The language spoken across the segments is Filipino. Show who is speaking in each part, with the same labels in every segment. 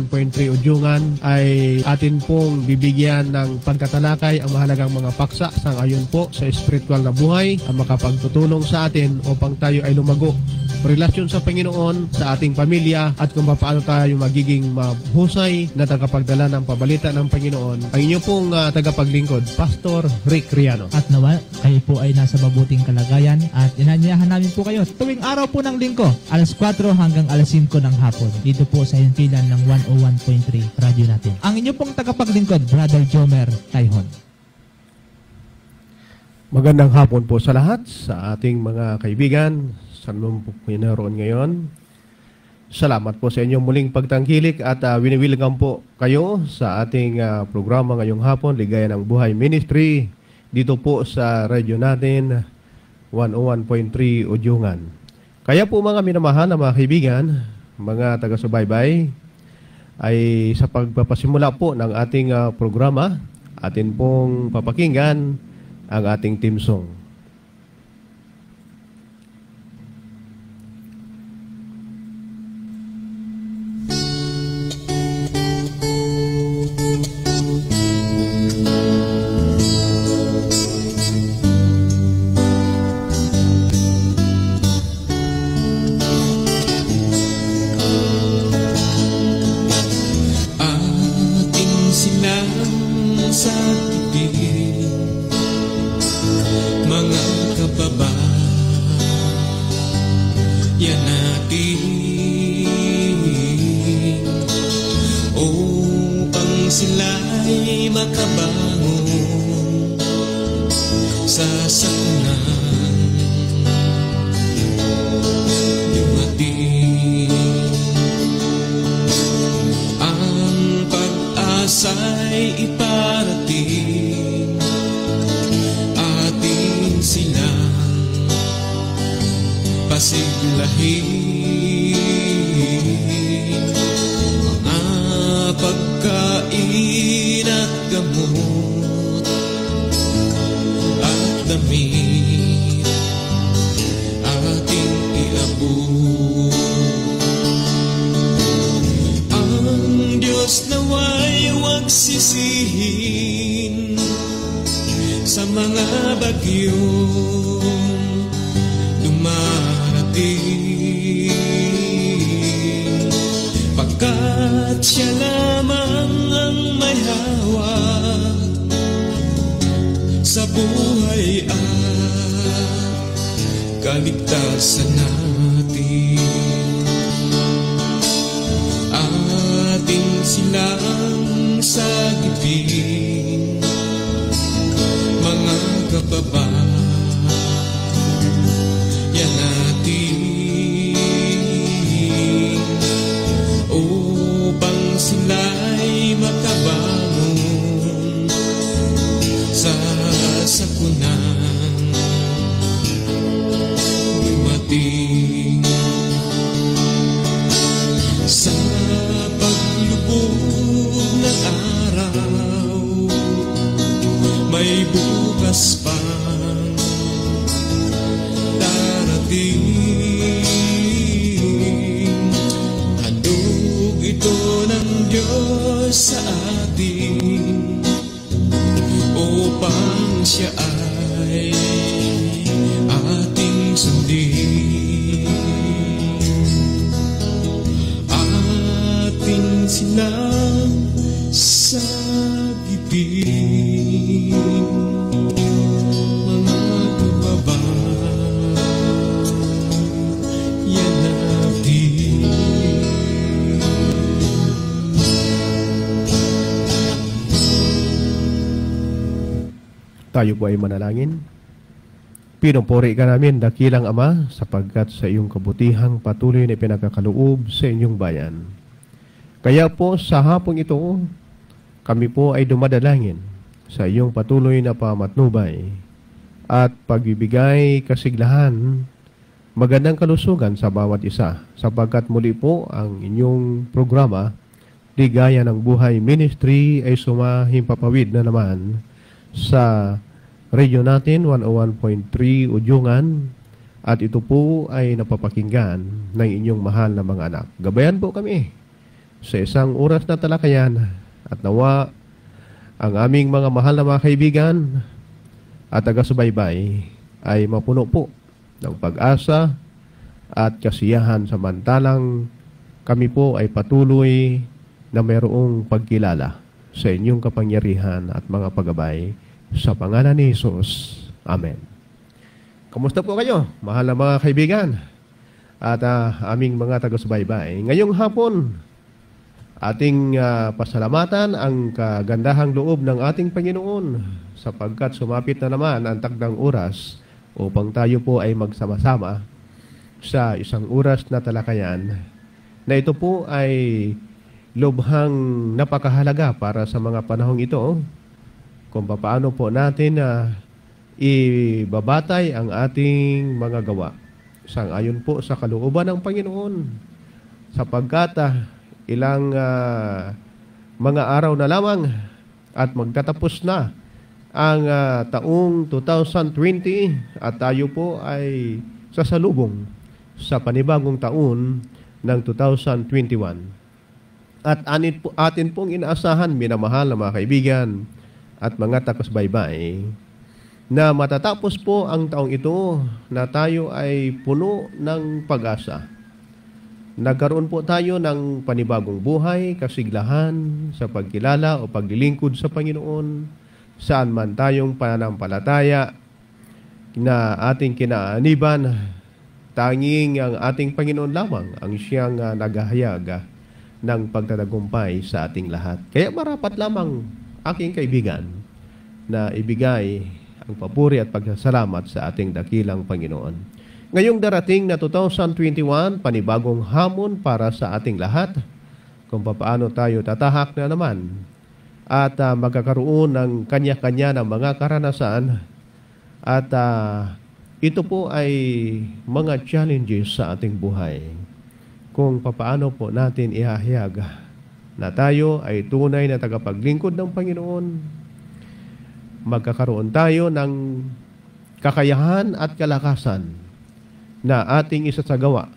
Speaker 1: 1.3 Udyungan ay atin pong bibigyan ng pagkatalakay ang mahalagang mga paksa sa ngayon po sa espiritual na buhay ang makapagtutulong sa atin upang tayo ay lumago relasyon sa Panginoon, sa ating pamilya at kung paano tayo magiging mahusay na tagapagdala ng pabalita ng Panginoon. Ang inyo pong tagapaglingkod, Pastor Rick Riano.
Speaker 2: At nawa, kayo po ay nasa mabuting kalagayan at inanyayahan namin po kayo tuwing araw po ng linggo, alas 4 hanggang alas 5 ng hapon. Dito po sa himpilan ng 101.3 radyo natin. Ang inyo pong tagapaglingkod, Brother Jomer Taihon.
Speaker 1: Magandang hapon po sa lahat, sa ating mga kaibigan, saan mo po naroon ngayon. Salamat po sa inyong muling pagtangkilik at wini-welcome po kayo sa ating programa ngayong hapon, Ligaya ng Buhay Ministry, dito po sa radyo natin, 101.3 Udyungan. Kaya po mga minamahal na mga kaibigan, mga taga-subaybay, ay sa pagpapasimula po ng ating programa, atin pong papakinggan ang ating theme song. Tayo po ay manalangin. Pinupuri ka namin, dakilang Ama, sapagkat sa iyong kabutihang patuloy na pinagkakaloob sa inyong bayan. Kaya po sa hapong ito, kami po ay dumadalangin sa iyong patuloy na pamatnubay at pagbibigay kasiglahan, magandang kalusugan sa bawat isa, sapagkat muli po ang inyong programa, Ligaya ng Buhay Ministry, ay sumahimpapawid na naman sa radyo natin 101.3 Udyungan at ito po ay napapakinggan ng inyong mahal na mga anak. Gabayan po kami sa isang oras na talakayan at nawa ang aming mga mahal na mga kaibigan at taga-subaybay ay mapuno po ng pag-asa at kasiyahan samantalang kami po ay patuloy na mayroong pagkilala sa inyong kapangyarihan at mga paggabay sa pangalan ni Jesus. Amen. Kamusta po kayo, mahal na mga kaibigan at aming mga taga-subaybay? Ngayong hapon, ating pasalamatan ang kagandahang loob ng ating Panginoon sapagkat sumapit na naman ang takdang oras upang tayo po ay magsama-sama sa isang oras na talakayan na ito po ay lubhang napakahalaga para sa mga panahong ito kung paano po natin ibabatay ang ating mga gawa sang-ayon po sa kalooban ng Panginoon sapagkat ilang mga araw na lamang at magtatapos na ang taong 2020 at tayo po ay sasalubong sa panibagong taon ng 2021. At atin pong inaasahan, minamahal na mga kaibigan at mga taga-subaybay, na matatapos po ang taong ito na tayo ay puno ng pag-asa. Nagkaroon po tayo ng panibagong buhay, kasiglahan sa pagkilala o paglilingkod sa Panginoon, saan man tayong pananampalataya na ating kinaaniban, tanging ang ating Panginoon lamang ang siyang naghahayag ng pagtatagumpay sa ating lahat. Kaya marapat lamang, aking kaibigan, na ibigay ang papuri at pagsasalamat sa ating dakilang Panginoon. Ngayong darating na 2021, panibagong hamon para sa ating lahat kung paano tayo tatahak na naman at magkakaroon ng kanya-kanya ng mga karanasan at ito po ay mga challenges sa ating buhay kung paano po natin ihahayag na tayo ay tunay na tagapaglingkod ng Panginoon. Magkakaroon tayo ng kakayahan at kalakasan na ating isasagawa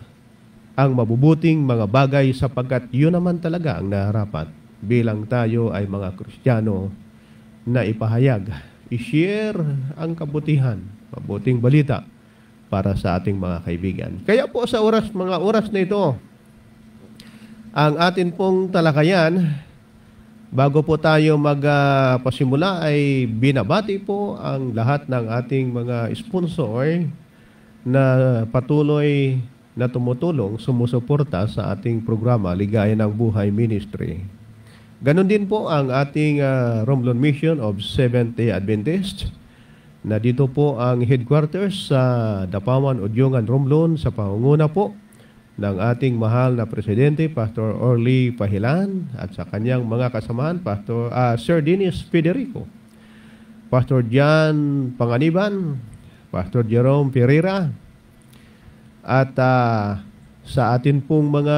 Speaker 1: ang mabubuting mga bagay sapagkat yun naman talaga ang naharapat bilang tayo ay mga Kristiyano na ipahayag, i-share ang kabutihan, mabuting balita para sa ating mga kaibigan. Kaya po sa mga oras na ito, ang atin pong talakayan, bago po tayo magpasimula ay binabati po ang lahat ng ating mga sponsor na patuloy na tumutulong, sumusuporta sa ating programa Ligaya ng Buhay Ministry. Ganon din po ang ating Romblon Mission of Seventh-day Adventist na dito po ang headquarters sa Dapawan, Udyongan, Romblon sa pangunguna po ng ating mahal na Presidente, Pastor Orly Pahilan at sa kanyang mga kasamahan, Sir Dennis Federico, Pastor John Panganiban, Pastor Jerome Pereira, at sa atin pong mga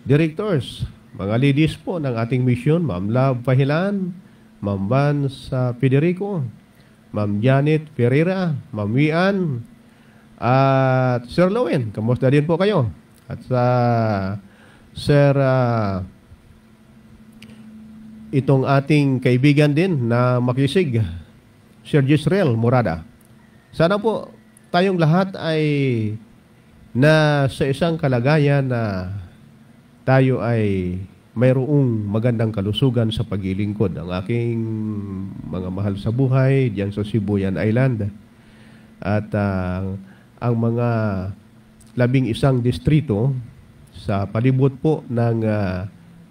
Speaker 1: directors, mga leaders po ng ating mission, Ma'am Love Pahilan, Ma'am Vance Federico, Ma'am Janet Pereira, Ma'am Wian, at Sir Lowen, kamusta din po kayo? At sa Sir itong ating kaibigan din na makisig, Sir Jisrael Morada. Sana po tayong lahat ay na sa isang kalagayan na tayo ay mayroong magandang kalusugan sa paglilingkod. Ang aking mga mahal sa buhay diyan sa Sibuyan Island at ang mga 11 distrito sa palibot po ng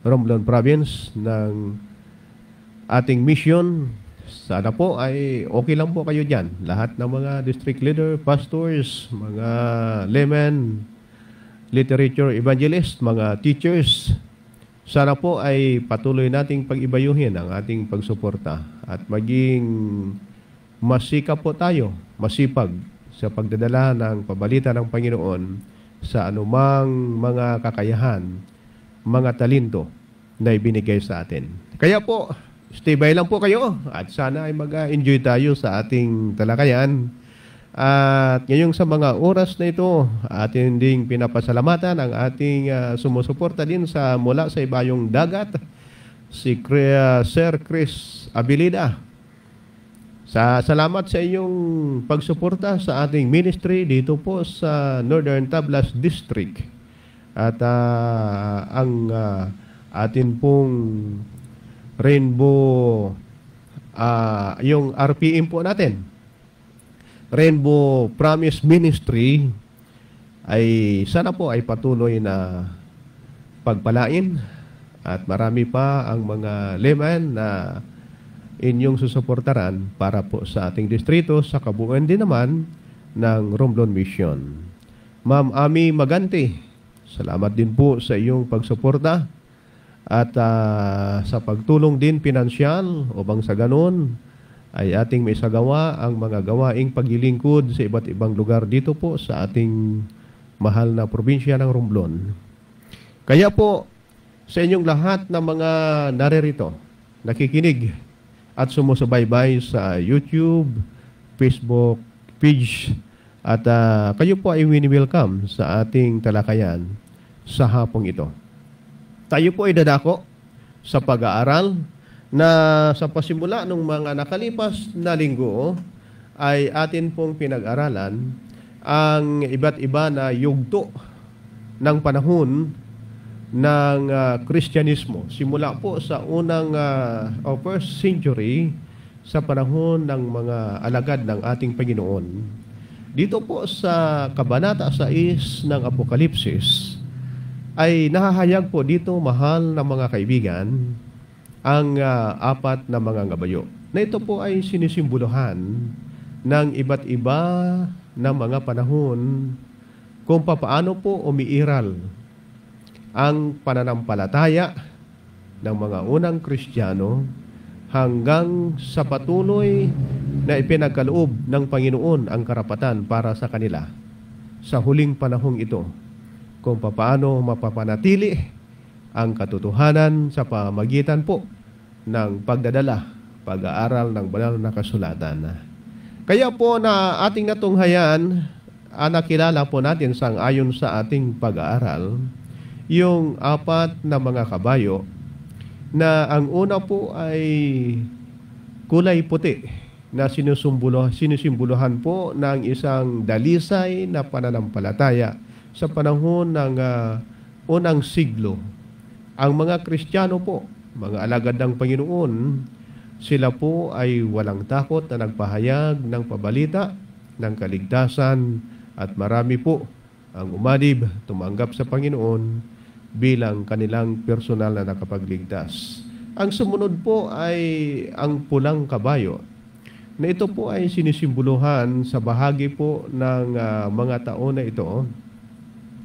Speaker 1: Romblon Province ng ating mission. Sana po ay okay lang po kayo dyan. Lahat ng mga district leader, pastors, mga laymen, literature evangelist, mga teachers, sana po ay patuloy nating pag-ibayuhin ang ating pagsuporta at maging masikap po tayo, masipag sa pagdadala ng pabalita ng Panginoon sa anumang mga kakayahan, mga talento na ibinigay sa atin. Kaya po, stay by lang po kayo at sana ay mag-enjoy tayo sa ating talakayan At ngayong sa mga oras na ito, atin ding pinapasalamatan ang ating sumusuporta din mula sa ibayong dagat, si Sir Chris Abilida. Salamat sa iyong pagsuporta sa ating ministry dito po sa Northern Tablas District. At ang atin pong Rainbow, yung RPM po natin, Rainbow Promise Ministry, ay sana po ay patuloy na pagpalain at marami pa ang mga leman na inyong susuportaran para po sa ating distrito sa kabuuan din naman ng Romblon Mission. Ma'am Ami Magante, salamat din po sa iyong pagsuporta at sa pagtulong din pinansyal upang sa ganon ay ating may sagawa ang mga gawaing paglilingkod sa iba't ibang lugar dito po sa ating mahal na probinsya ng Romblon. Kaya po, sa inyong lahat na mga naririto, nakikinig at sumusubaybay sa YouTube, Facebook page, at kayo po ay wini-welcome sa ating talakayan sa hapong ito. Tayo po ay dadako sa pag-aaral na sa pasimula ng mga nakalipas na linggo ay atin pong pinag-aralan ang iba't iba na yugto ng panahon ng Kristyanismo. Simula po sa unang first century sa panahon ng mga alagad ng ating Panginoon. Dito po sa Kabanata 6 ng Apokalipsis ay nahahayag po dito, mahal na mga kaibigan, ang apat na mga ngabayo. Na ito po ay sinisimbolohan ng iba't iba na mga panahon kung paano po umiiral ang pananampalataya ng mga unang Kristiyano hanggang sa patuloy na ipinagkaloob ng Panginoon ang karapatan para sa kanila sa huling panahong ito, kung paano mapapanatili ang katotohanan sa pamagitan po ng pagdadala, pag-aaral ng banal na kasulatan. Kaya po na ating natunghayan, nakilala po natin ayon sa ating pag-aaral, yung apat na mga kabayo na ang una po ay kulay puti na sinusimbolohan po ng isang dalisay na pananampalataya sa panahon ng unang siglo. Ang mga Kristiyano po, mga alagad ng Panginoon, sila po ay walang takot na nagpahayag ng pabalita ng kaligtasan at marami po ang umanib, tumanggap sa Panginoon bilang kanilang personal na nakapagligtas. Ang sumunod po ay ang pulang kabayo, na ito po ay sinisimbolohan sa bahagi po ng mga taon na ito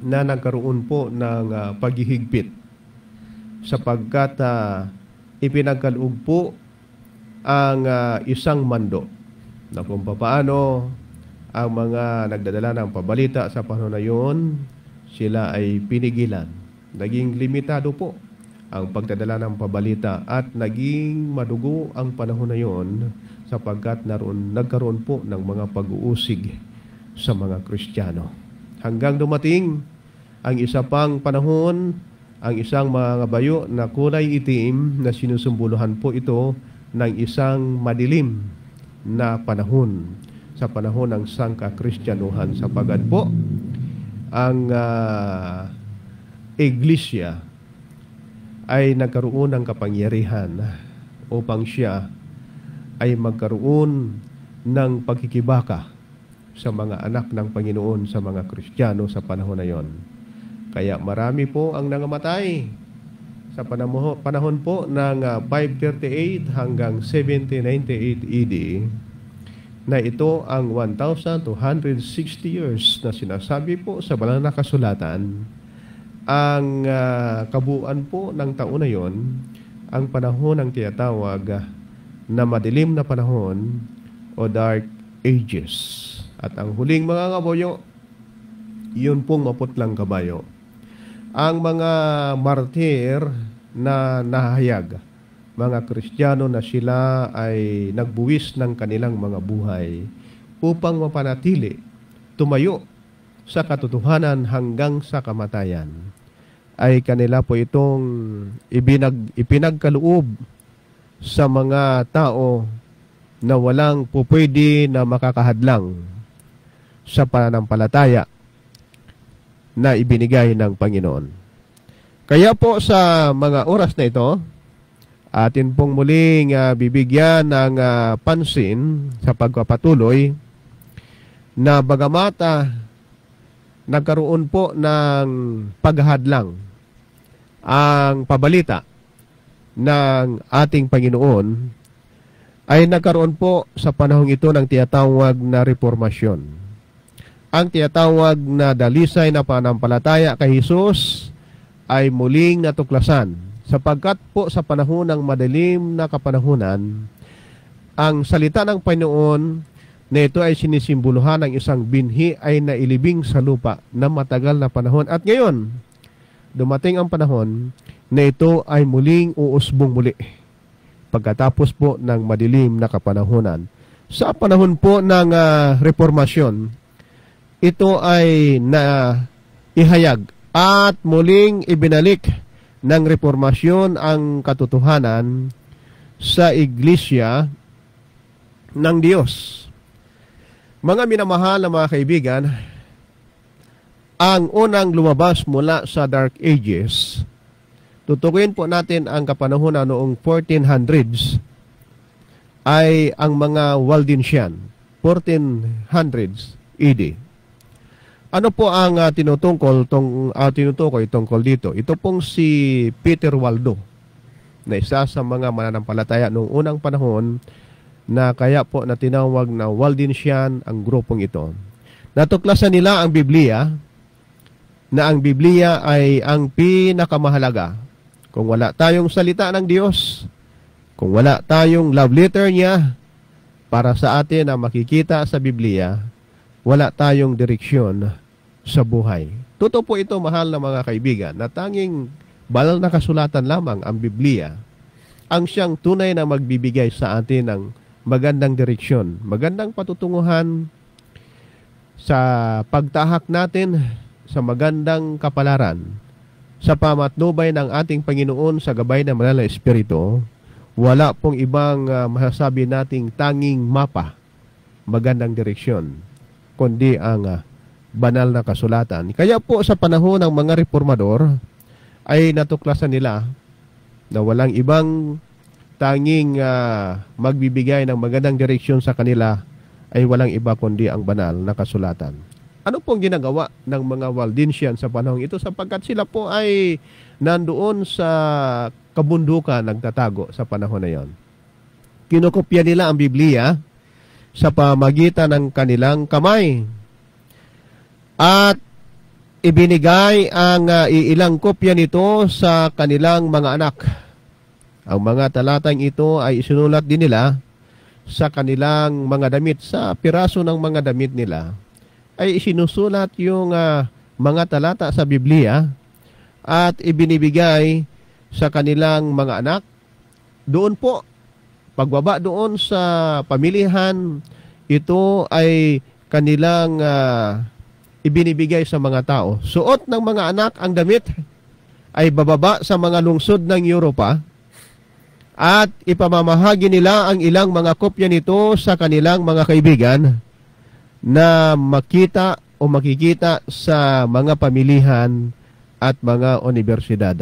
Speaker 1: na nagkaroon po ng paghihigpit sapagkat ipinagkaloob po ang isang mando na kung paano ang mga nagdadala ng pabalita sa panahon na yun, sila ay pinigilan. Naging limitado po ang pagdadala ng pabalita at naging madugo ang panahon na yun sapagkat nagkaroon po ng mga pag-uusig sa mga Kristiyano. Hanggang dumating ang isa pang panahon, ang isang mga bayo na kulay itim na sinusumbuluhan po ito ng isang madilim na panahon sa panahon ng sangka-Kristyanuhan sapagkat po ang iglesia ay nagkaroon ng kapangyarihan upang siya ay magkaroon ng pagkikibaka sa mga anak ng Panginoon, sa mga Kristiyano sa panahon na yon. Kaya marami po ang nangamatay sa panahon po ng 538 hanggang 798 AD na ito ang 1,260 years na sinasabi po sa banal na kasulatan. Ang kabuuan po ng taon na yon, ang panahon ng tinatawag na madilim na panahon o Dark Ages. At ang huling mga kabayo, yun pong maputlang kabayo. Ang mga martir na nahahayag, mga Kristiyano na sila ay nagbuwis ng kanilang mga buhay upang mapanatili, tumayo sa katotohanan hanggang sa kamatayan, ay kanila po itong ipinagkaloob sa mga tao na walang pupwede na makakahadlang sa pananampalataya na ibinigay ng Panginoon. Kaya po sa mga oras na ito, atin pong muling bibigyan ng pansin sa pagpapatuloy na bagamat nagkaroon po ng paghahadlang ang pabalita ng ating Panginoon, ay nagkaroon po sa panahong ito ng tinatawag na reformasyon. Ang tinatawag na dalisay na pananampalataya kay Jesus ay muling natuklasan, sapagkat po sa panahon ng madilim na kapanahunan, ang salita ng Panginoon na ito ay sinisimboluhan ng isang binhi ay nailibing sa lupa na matagal na panahon. At ngayon, dumating ang panahon na ito ay muling uusbong muli pagkatapos po ng madilim na kapanahunan. Sa panahon po ng reformasyon, ito ay naihayag at muling ibinalik ng reformasyon ang katotohanan sa iglesia ng Diyos. Mga minamahal na mga kaibigan, ang unang lumabas mula sa Dark Ages, tutukuyin po natin ang kapanahunan noong 1400s, ay ang mga Waldensian, 1400s AD. Ano po ang tinutukoy tungkol dito? Ito pong si Peter Waldo, na isa sa mga mananampalataya noong unang panahon, na kaya po na tinawag na Waldensian ang grupong ito. Natuklasan nila ang Biblia, na ang Biblia ay ang pinakamahalaga. Kung wala tayong salita ng Diyos, kung wala tayong love letter niya para sa atin na makikita sa Biblia, wala tayong direksyon sa buhay. Totoo po ito, mahal na mga kaibigan, na tanging banal na kasulatan lamang ang Biblia ang siyang tunay na magbibigay sa atin ng magandang direksyon, magandang patutunguhan sa pagtahak natin sa magandang kapalaran, sa pamatnubay ng ating Panginoon sa gabay ng Banal na Espiritu. Wala pong ibang masasabi nating tanging mapa, magandang direksyon, kundi ang banal na kasulatan. Kaya po sa panahon ng mga reformador, ay natuklasan nila na walang ibang tanging magbibigay ng magandang direksyon sa kanila ay walang iba kundi ang banal na kasulatan. Ano pong ginagawa ng mga Waldensian sa panahon ito? Sapagkat sila po ay nandoon sa kabundukan, nagtatago sa panahon na yon. Kinokopya nila ang Biblia sa pamagitan ng kanilang kamay. At ibinigay ang iilang kopya nito sa kanilang mga anak. Ang mga talatang ito ay isinulat din nila sa kanilang mga damit, sa piraso ng mga damit nila. Ay isinusulat yung mga talata sa Biblia at ibinibigay sa kanilang mga anak. Doon po, pagbaba doon sa pamilihan, ito ay kanilang ibinibigay sa mga tao. Suot ng mga anak ang damit ay bababa sa mga lungsod ng Europa at ipamamahagi nila ang ilang mga kopya nito sa kanilang mga kaibigan na makita o makikita sa mga pamilihan at mga universidad.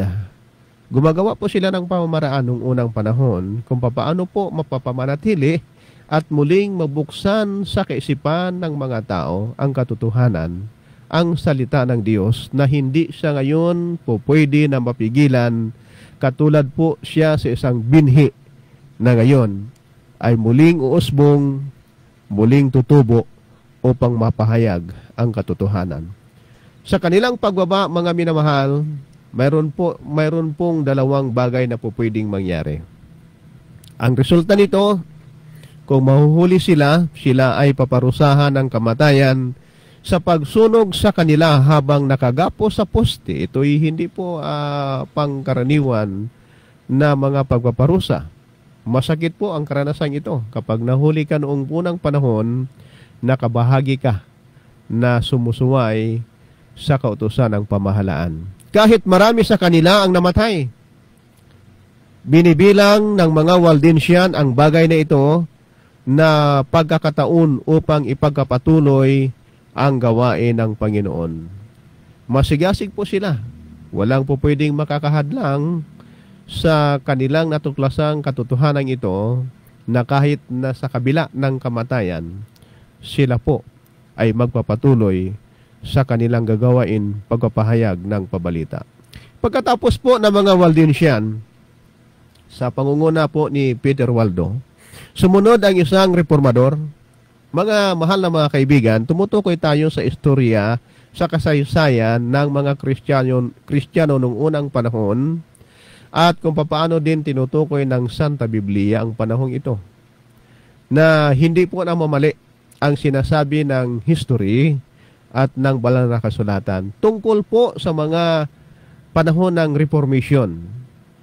Speaker 1: Gumagawa po sila ng pamamaraan noong unang panahon kung paano po mapapamanatili at muling mabuksan sa kaisipan ng mga tao ang katotohanan, ang salita ng Diyos, na hindi siya ngayon po pwede na mapigilan, katulad po siya sa isang binhi na ngayon ay muling uusbong, muling tutubo upang mapahayag ang katotohanan. Sa kanilang pagbaba, mga minamahal, mayroon pong dalawang bagay na po pwedeng mangyari. Ang resulta nito, kung mahuhuli sila ay paparusahan ng kamatayan sa pagsunog sa kanila habang nakagapo sa poste. Ito'y hindi po pangkaraniwan na mga pagpaparusa. Masakit po ang karanasang ito. Kapag nahuli ka noong unang panahon nakabahagi ka na sumusuway sa kautusan ng pamahalaan. Kahit marami sa kanila ang namatay, binibilang ng mga Waldensian ang bagay na ito na pagkakataon upang ipagkapatuloy ang gawain ng Panginoon. Masigasig po sila. Walang po pwedeng makakahadlang sa kanilang natuklasang katotohanan ito na kahit na sa kabila ng kamatayan, sila po ay magpapatuloy sa kanilang gagawain pagpapahayag ng pabalita. Pagkatapos po ng mga Waldensian, sa pangunguna po ni Peter Waldo, sumunod ang isang reformador. Mga mahal na mga kaibigan, tumutukoy tayo sa istorya, sa kasaysayan ng mga Kristiyano noong unang panahon at kung paano din tinutukoy ng Santa Biblia ang panahong ito. Na hindi po na mamali ang sinasabi ng history at ng banal na kasulatan tungkol po sa mga panahon ng Reformation.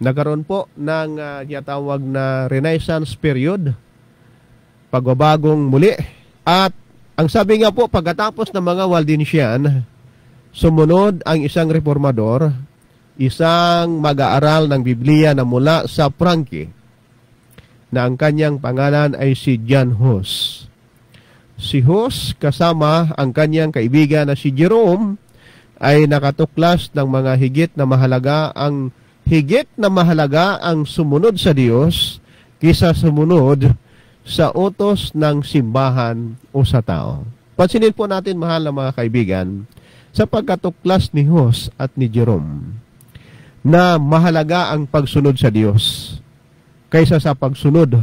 Speaker 1: Nagkaroon po ng tiyatawag na Renaissance period, pagbabagong muli. At ang sabi nga po, pagkatapos ng mga Waldensian, sumunod ang isang reformador, isang mag-aaral ng Biblia na mula sa Frankie, na ang kanyang pangalan ay si John Hus. Si Hus kasama ang kanyang kaibigan na si Jerome ay nakatuklas ng mga higit na mahalaga ang sumunod sa Diyos kaysa sumunod sa utos ng simbahan o sa tao. Pansinin po natin, mahal na mga kaibigan, sa pagkatuklas ni Hus at ni Jerome na mahalaga ang pagsunod sa Diyos kaysa sa pagsunod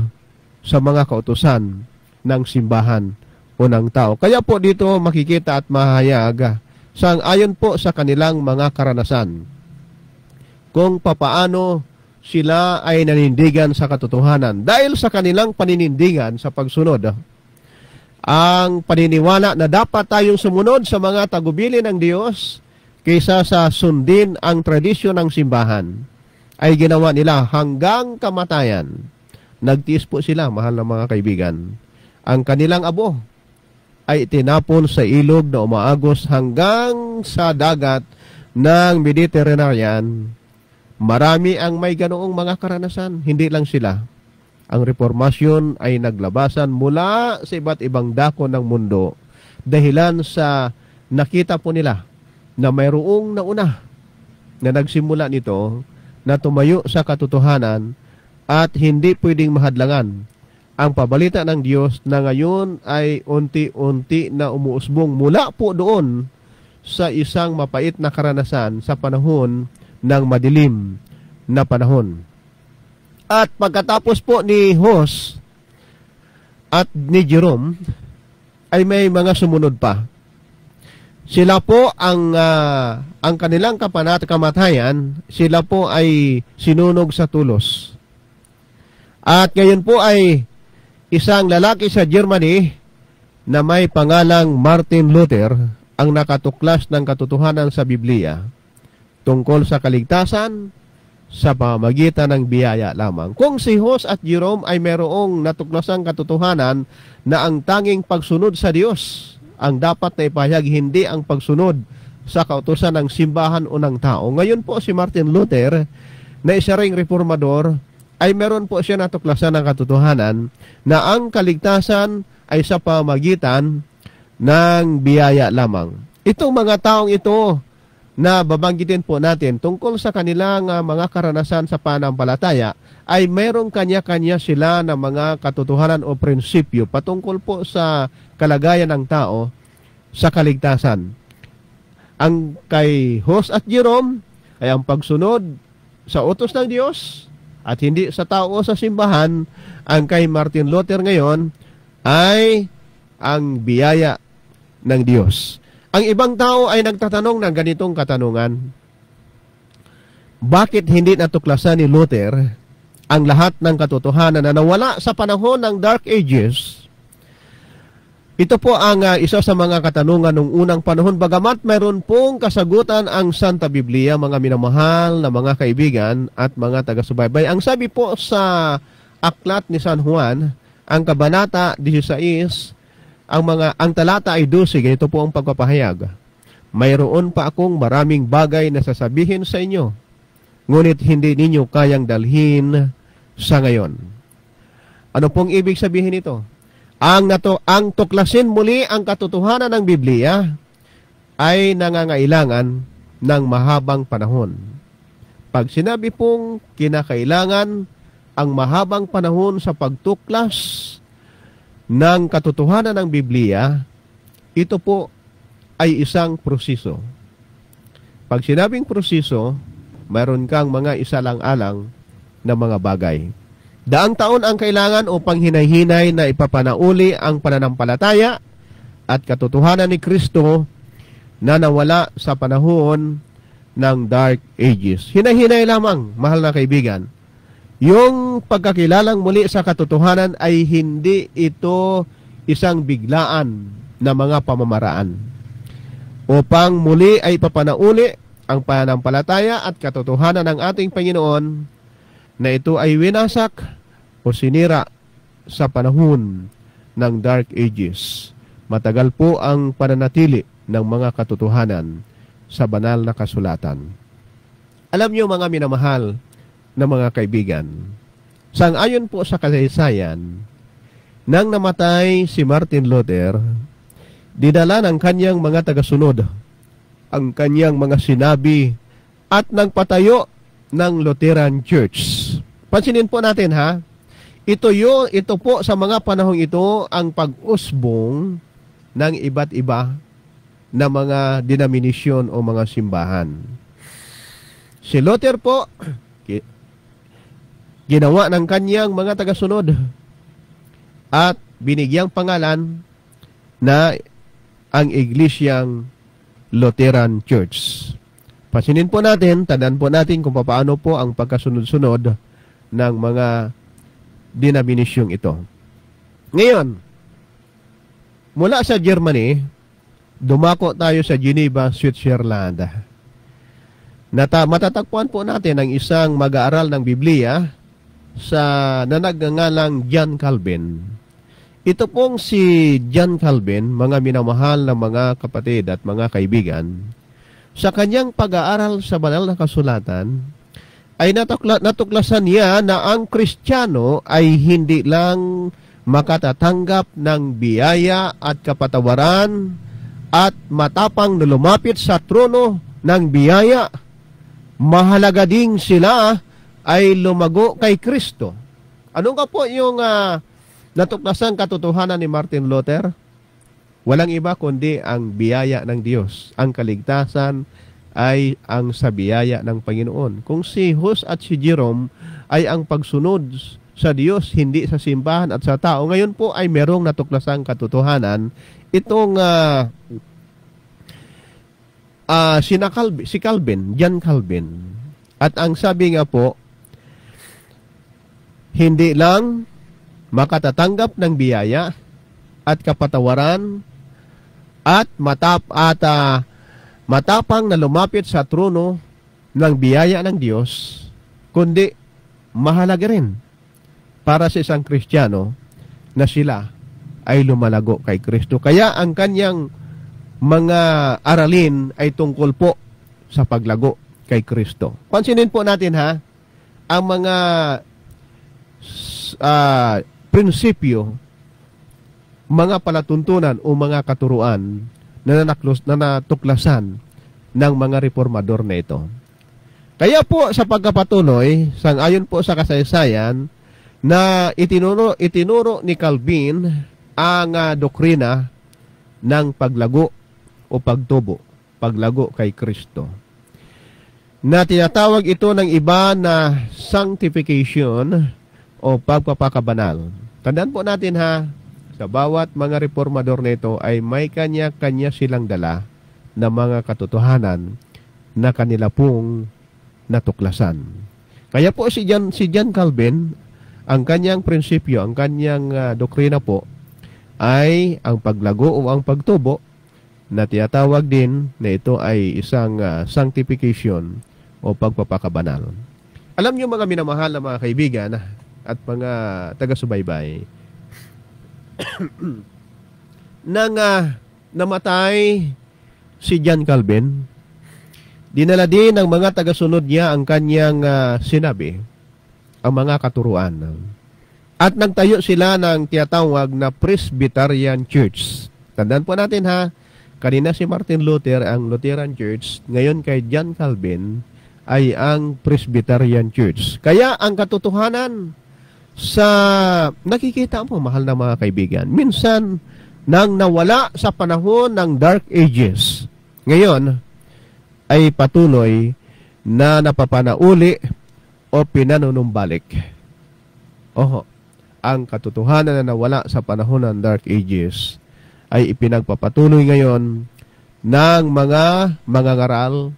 Speaker 1: sa mga kautusan ng simbahan o ng tao. Kaya po dito makikita at mahayag ayon po sa kanilang mga karanasan kung papaano sila ay nanindigan sa katotohanan. Dahil sa kanilang paninindigan sa pagsunod, ang paniniwala na dapat tayong sumunod sa mga tagubilin ng Diyos kaysa sa sundin ang tradisyon ng simbahan, ay ginawa nila hanggang kamatayan. Nagtiis po sila, mahal na mga kaibigan. Ang kanilang abo ay tinapon sa ilog na umaagos hanggang sa dagat ng Mediterranean. Marami ang may ganoong mga karanasan, hindi lang sila. Ang reformasyon ay naglabasan mula sa iba't ibang dako ng mundo dahilan sa nakita po nila na mayroong nauna na nagsimula nito na tumayo sa katotohanan at hindi pwedeng mahadlangan ang pabalita ng Diyos na ngayon ay unti-unti na umuusbong mula po doon sa isang mapait na karanasan sa panahon ng madilim na panahon. At pagkatapos po ni Hus at ni Jerome, ay may mga sumunod pa. Sila po ang kanilang kamatayan, sila po ay sinunog sa tulos. At ngayon po ay isang lalaki sa Germany na may pangalang Martin Luther ang nakatuklas ng katotohanan sa Biblia tungkol sa kaligtasan sa pamamagitan ng biyaya lamang. Kung si Hus at Jerome ay mayroong natuklasang katotohanan na ang tanging pagsunod sa Diyos ang dapat na ipahayag, hindi ang pagsunod sa kautusan ng simbahan o ng tao. Ngayon po si Martin Luther na isa ring reformador ay meron po siya natuklasan ng katotohanan na ang kaligtasan ay sa pamamagitan ng biyaya lamang. Itong mga taong ito na babanggitin po natin tungkol sa kanilang mga karanasan sa pananampalataya ay mayroong kanya-kanya sila na mga katotohanan o prinsipyo patungkol po sa kalagayan ng tao sa kaligtasan. Ang kay Hus at Jerome ay ang pagsunod sa utos ng Diyos at hindi sa tao o sa simbahan. Ang kay Martin Luther ngayon ay ang biyaya ng Diyos. Ang ibang tao ay nagtatanong ng ganitong katanungan. Bakit hindi natuklasan ni Luther ang lahat ng katotohanan na nawala sa panahon ng Dark Ages? Ito po ang isa sa mga katanungan ng unang panahon. Bagamat mayroon pong kasagutan ang Santa Biblia, mga minamahal na mga kaibigan at mga taga-subaybay. Ang sabi po sa Aklat ni San Juan, ang Kabanata 16, ang talata ay 12, ganito po ang pagpapahayag. Mayroon pa akong maraming bagay na sasabihin sa inyo, ngunit hindi ninyo kayang dalhin sa ngayon. Ano pong ibig sabihin nito? Ang tuklasin muli ang katotohanan ng Biblia ay nangangailangan ng mahabang panahon. Pag sinabi pong kinakailangan ang mahabang panahon sa pagtuklas ng katotohanan ng Biblia, ito po ay isang proseso. Pag sinabing proseso, mayroon kang mga isalang-alang na mga bagay. Daang taon ang kailangan upang hinay-hinay na ipapanauli ang pananampalataya at katotohanan ni Kristo na nawala sa panahon ng Dark Ages. Hinay-hinay lamang, mahal na kaibigan. Yung pagkakilalang muli sa katotohanan ay hindi ito isang biglaan na mga pamamaraan. Upang muli ay papanauli ang pananampalataya at katotohanan ng ating Panginoon na ito ay winasak o sinira sa panahon ng Dark Ages. Matagal po ang pananatili ng mga katotohanan sa banal na kasulatan. Alam niyo mga minamahal na mga kaibigan, sang-ayon po sa kasaysayan, nang namatay si Martin Luther, dinala ng kanyang mga tagasunod ang kanyang mga sinabi at nagpatayo ng Lutheran Church. Pansinin po natin ha, ito po sa mga panahong ito ang pag-usbong ng iba't iba na mga denominasyon o mga simbahan. Si Luther po, ginawa ng kanyang mga tagasunod at binigyang pangalan na ang Iglesyang Lutheran Church. Pasinin po natin, tandaan po natin kung paano po ang pagkasunod-sunod ng mga denominasyong ito. Ngayon, mula sa Germany, dumako tayo sa Geneva, Switzerland. Matatagpuan po natin ang isang mag-aaral ng Biblia na nagngangalang John Calvin. Ito pong si John Calvin, mga minamahal na mga kapatid at mga kaibigan, sa kanyang pag-aaral sa banal na kasulatan, ay natuklasan niya na ang Kristiyano ay hindi lang makatatanggap ng biyaya at kapatawaran at matapang na lumapit sa trono ng biyaya. Mahalaga ding sila ay lumago kay Kristo. Ano nga po yung natuklasan katotohanan ni Martin Luther? Walang iba kundi ang biyaya ng Diyos. Ang kaligtasan ay ang sa biyaya ng Panginoon. Kung si Hus at si Jerome ay ang pagsunod sa Diyos, hindi sa simbahan at sa tao, ngayon po ay merong natuklasang katotohanan. Itong si Calvin, John Calvin. At ang sabi nga po, hindi lang makatatanggap ng biyaya at kapatawaran at matapang na lumapit sa trono ng biyaya ng Diyos, kundi mahalaga rin para sa isang Kristiyano na sila ay lumalago kay Kristo. Kaya ang kanyang mga aralin ay tungkol po sa paglago kay Kristo. Pansinin po natin ha, ang mga prinsipyo, mga palatuntunan o mga katuruan na natuklasan ng mga reformador na ito. Kaya po sa pagkapatuloy, sang-ayon po sa kasaysayan, na itinuro ni Calvin ang doktrina ng paglago o pagtubo, paglago kay Kristo, na tinatawag ito ng iba na sanctification o pagpapakabanal. Tandaan po natin ha, sa bawat mga reformador nito ay may kanya-kanya silang dala na mga katotohanan na kanila pong natuklasan. Kaya po si John Calvin, ang kanyang prinsipyo, ang kanyang doktrina po ay ang paglago o ang pagtubo, na tinatawag din na ito ay isang sanctification o pagpapakabanal. Alam niyo mga minamahal na mga kaibigan at mga taga-subaybay, nang namatay si John Calvin, dinala din ng mga tagasunod niya ang kanyang sinabi, ang mga katuruan. At nagtayo sila ng tinatawag na Presbyterian Church. Tandaan po natin ha, kanina si Martin Luther ang Lutheran Church, ngayon kay John Calvin ay ang Presbyterian Church. Kaya ang katotohanan sa nakikita mo, mahal na mga kaibigan, minsan nang nawala sa panahon ng Dark Ages, ngayon ay patuloy na napapanauli o pinanunumbalik. Oho, ang katotohanan na nawala sa panahon ng Dark Ages ay ipinagpapatuloy ngayon ng mga mangangaral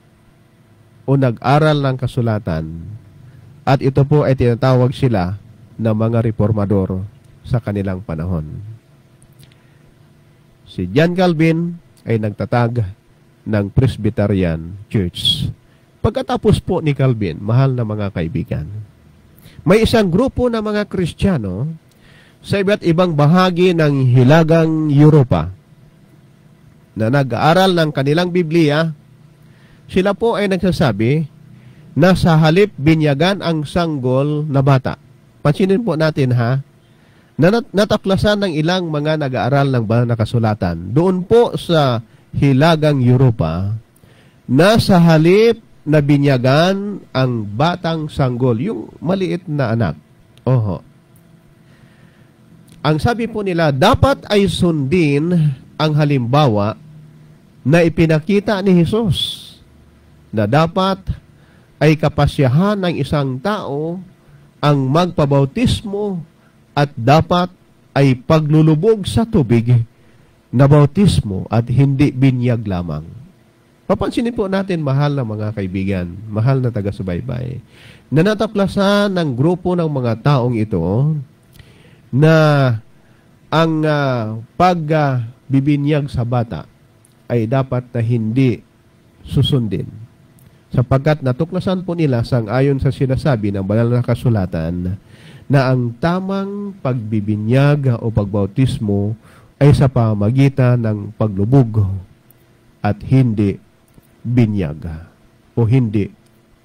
Speaker 1: o nag-aral ng kasulatan. At ito po ay tinatawag sila na mga reformador sa kanilang panahon. Si John Calvin ay nagtatag ng Presbyterian Church. Pagkatapos po ni Calvin, mahal na mga kaibigan, may isang grupo na mga Kristiyano sa iba't ibang bahagi ng Hilagang Europa na nag-aaral ng kanilang Biblia. Sila po ay nagsasabi na sa halip binyagan ang sanggol na bata. Pansinin po natin ha, na nataklasan ng ilang mga nag-aaral ng banal na kasulatan doon po sa Hilagang Europa na sa halip na binyagan ang batang sanggol, yung maliit na anak. Oho. Ang sabi po nila, dapat ay sundin ang halimbawa na ipinakita ni Jesus na dapat ay kapasyahan ng isang tao ang magpabautismo at dapat ay paglulubog sa tubig na bautismo at hindi binyag lamang. Papansinin po natin, mahal na mga kaibigan, mahal na taga-subaybay, na nataklasan ng grupo ng mga taong ito na ang pagbibinyag sa bata ay dapat na hindi susundin. Sapagkat natuklasan po nila sang-ayon sa sinasabi ng banal na kasulatan na ang tamang pagbibinyag o pagbautismo ay sa pamagitan ng paglubog at hindi binyag o hindi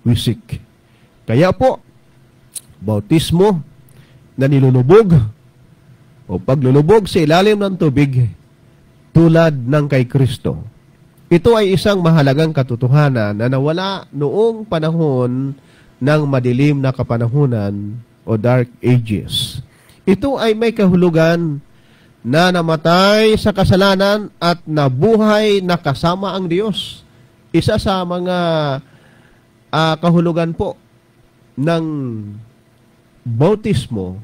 Speaker 1: wisik. Kaya po, bautismo na nilulubog o paglulubog sa ilalim ng tubig tulad ng kay Kristo. Ito ay isang mahalagang katotohanan na nawala noong panahon ng madilim na kapanahunan o Dark Ages. Ito ay may kahulugan na namatay sa kasalanan at nabuhay na kasama ang Diyos. Isa sa mga kahulugan po ng bautismo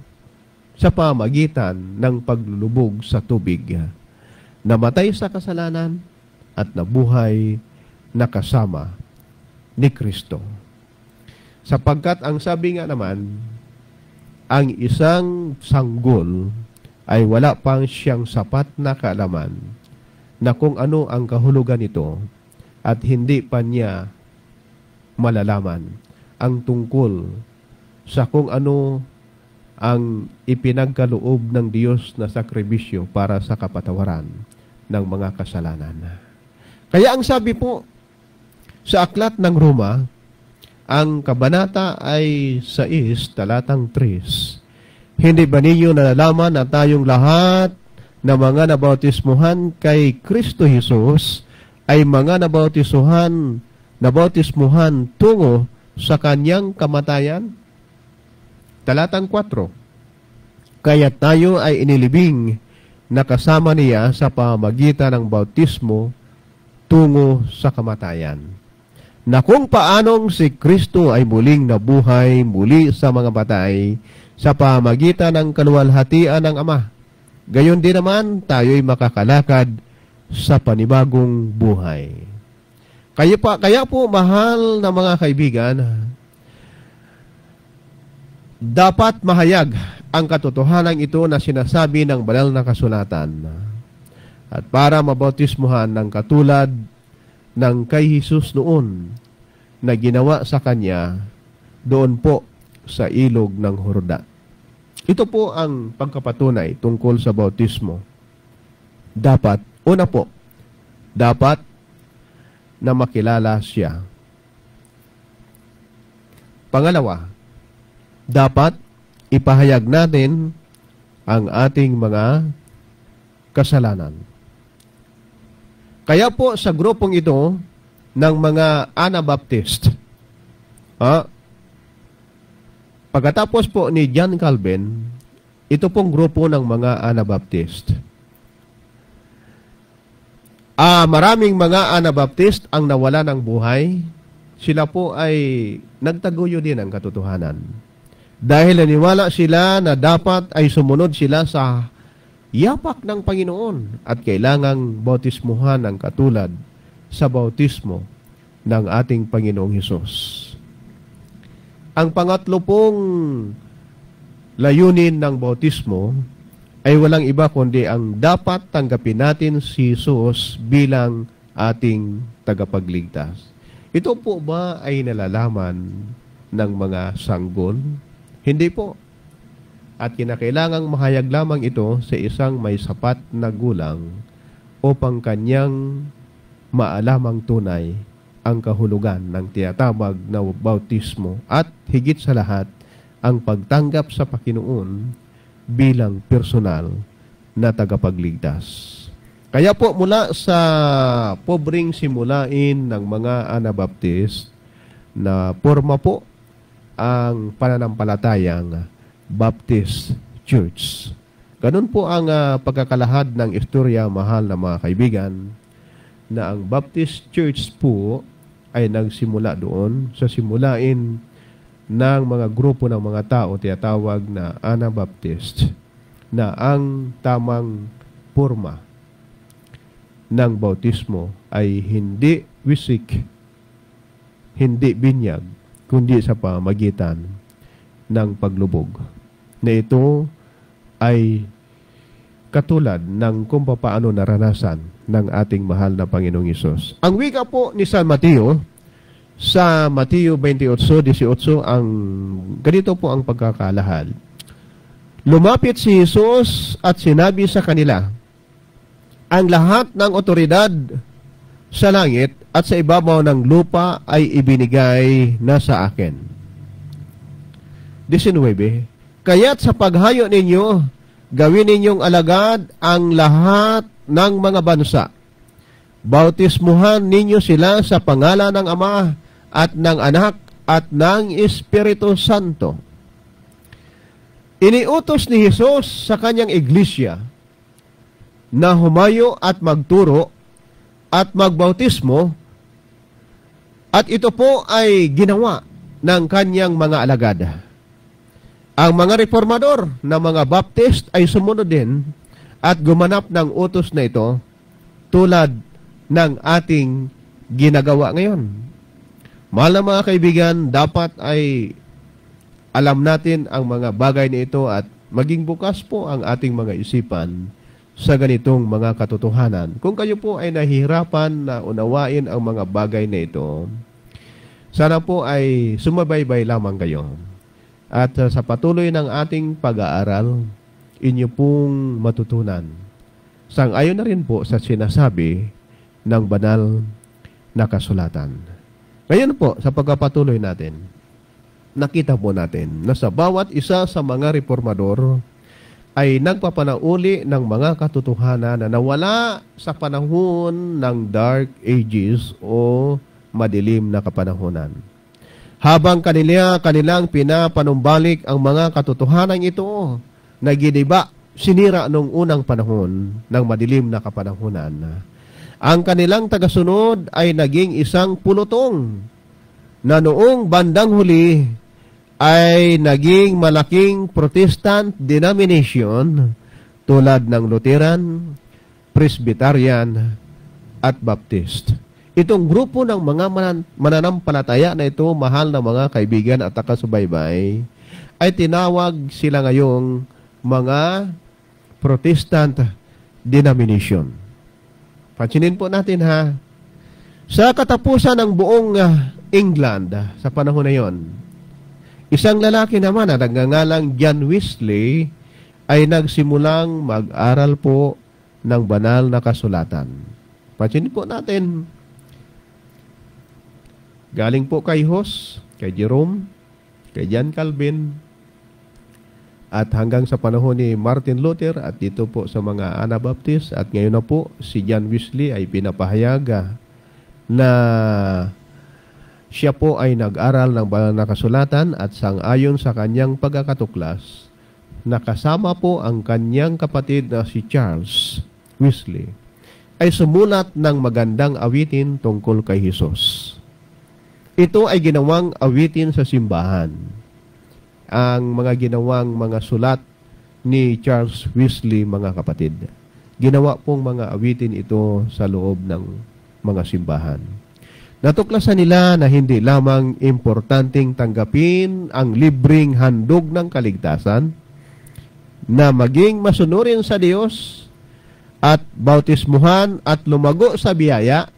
Speaker 1: sa pamagitan ng paglulubog sa tubig. Namatay sa kasalanan at nabuhay na kasama ni Kristo. Sapagkat ang sabi nga naman, ang isang sanggol ay wala pang siyang sapat na kaalaman na kung ano ang kahulugan nito at hindi pa niya malalaman ang tungkol sa kung ano ang ipinagkaloob ng Diyos na sakribisyo para sa kapatawaran ng mga kasalanan. Kaya ang sabi po sa Aklat ng Roma, ang kabanata ay 6, talatang 3. Hindi ba ninyo nalalaman na tayong lahat na mga nabautismuhan kay Kristo Jesus ay mga nabautismuhan tungo sa kanyang kamatayan? Talatang 4. Kaya tayo ay inilibing na kasama niya sa pamagitan ng bautismo tungo sa kamatayan, na kung paanong si Kristo ay muling nabuhay muli sa mga patay sa pamagitan ng kaluwalhatian ng Ama, gayon din naman tayo'y makakalakad sa panibagong buhay. Kaya po, mahal na mga kaibigan, dapat mahayag ang katotohanan ito na sinasabi ng banal na kasulatan. At para mabautismuhan ng katulad ng kay Jesus noon na ginawa sa kanya doon po sa ilog ng Jordan. Ito po ang pagkapatunay tungkol sa bautismo. dapat, una po, dapat na makilala siya. Pangalawa, dapat ipahayag natin ang ating mga kasalanan. Kaya po sa grupong ito ng mga Anabaptist, pagkatapos po ni John Calvin, ito pong grupo ng mga Anabaptist. Maraming mga Anabaptist ang nawala ng buhay. Sila po ay nagtaguyo din ng katotohanan. Dahil naniwala sila na dapat ay sumunod sila sa yapak ng Panginoon at kailangang bautismuhan ng katulad sa bautismo ng ating Panginoong Hesus. Ang pangatlo pong layunin ng bautismo ay walang iba kundi ang dapat tanggapin natin si Hesus bilang ating tagapagligtas. Ito po ba ay nalalaman ng mga sanggol? Hindi po. At kinakailangang mahayag lamang ito sa isang may sapat na gulang upang kanyang maalamang tunay ang kahulugan ng tinatawag na bautismo at higit sa lahat ang pagtanggap sa Panginoon bilang personal na tagapagligtas. Kaya po mula sa pobreng simulain ng mga Anabaptist na forma po ang pananampalatayang Baptist Church. Ganun po ang pagkakalahad ng istorya, mahal na mga kaibigan, na ang Baptist Church po ay nagsimula doon sa simulain ng mga grupo ng mga tao tinatawag na Anabaptist, na ang tamang forma ng bautismo ay hindi wisik, hindi binyag, kundi sa pamagitan ng paglubog. Na ito ay katulad ng kung paano naranasan ng ating mahal na Panginoong Hesus. Ang wika po ni San Mateo, sa Mateo 28:18, ang ganito po ang pagkakalahad. Lumapit si Hesus at sinabi sa kanila, ang lahat ng otoridad sa langit at sa ibabaw ng lupa ay ibinigay na sa akin. 19. Kaya't sa paghayo ninyo, gawin ninyong alagad ang lahat ng mga bansa. Bautismuhan ninyo sila sa pangalan ng Ama at ng Anak at ng Espiritu Santo. Iniutos ni Hesus sa kanyang iglesia na humayo at magturo at magbautismo, at ito po ay ginawa ng kanyang mga alagad. Ang mga reformador na mga Baptist ay sumunod din at gumanap ng utos na ito tulad ng ating ginagawa ngayon. Mahal na mga kaibigan, dapat ay alam natin ang mga bagay na ito at maging bukas po ang ating mga isipan sa ganitong mga katotohanan. Kung kayo po ay nahihirapan na unawain ang mga bagay na ito, sana po ay sumabaybay lamang kayo. At sa patuloy ng ating pag-aaral, inyo pong matutunan. Sang-ayon na rin po sa sinasabi ng banal na kasulatan. Ngayon po, sa pagpapatuloy natin, nakita po natin na sa bawat isa sa mga reformador ay nagpapanauli ng mga katotohanan na nawala sa panahon ng Dark Ages o madilim na kapanahonan. Habang kanilang pinapanumbalik ang mga katotohanan ito, nagidiba, sinira noong unang panahon ng madilim na kapanahonan. Ang kanilang tagasunod ay naging isang pulutong na noong bandang huli ay naging malaking Protestant denomination tulad ng Lutheran, Presbyterian at Baptist. Itong grupo ng mga mananampalataya na ito, mahal na mga kaibigan at takasubaybay, ay tinawag sila ngayong mga Protestant denomination. Pansinin po natin ha. Sa katapusan ng buong England sa panahon na yon, isang lalaki naman na nagngangalang John Wesley ay nagsimulang mag-aral po ng banal na kasulatan. Pansinin po natin. Galing po kay Hus, kay Jerome, kay John Calvin, at hanggang sa panahon ni Martin Luther, at dito po sa mga Anabaptist, at ngayon na po si John Wesley ay pinapahayag na siya po ay nag-aral ng banal na kasulatan at sang-ayon sa kanyang pagkakatuklas, nakasama po ang kanyang kapatid na si Charles Wesley, ay sumulat ng magandang awitin tungkol kay Jesus. Ito ay ginawang awitin sa simbahan. Ang mga ginawang mga sulat ni Charles Wesley, mga kapatid. Ginawa pong mga awitin ito sa loob ng mga simbahan. Natuklasan nila na hindi lamang importanteng tanggapin ang libreng handog ng kaligtasan, na maging masunurin sa Diyos at bautismuhan at lumago sa biyaya,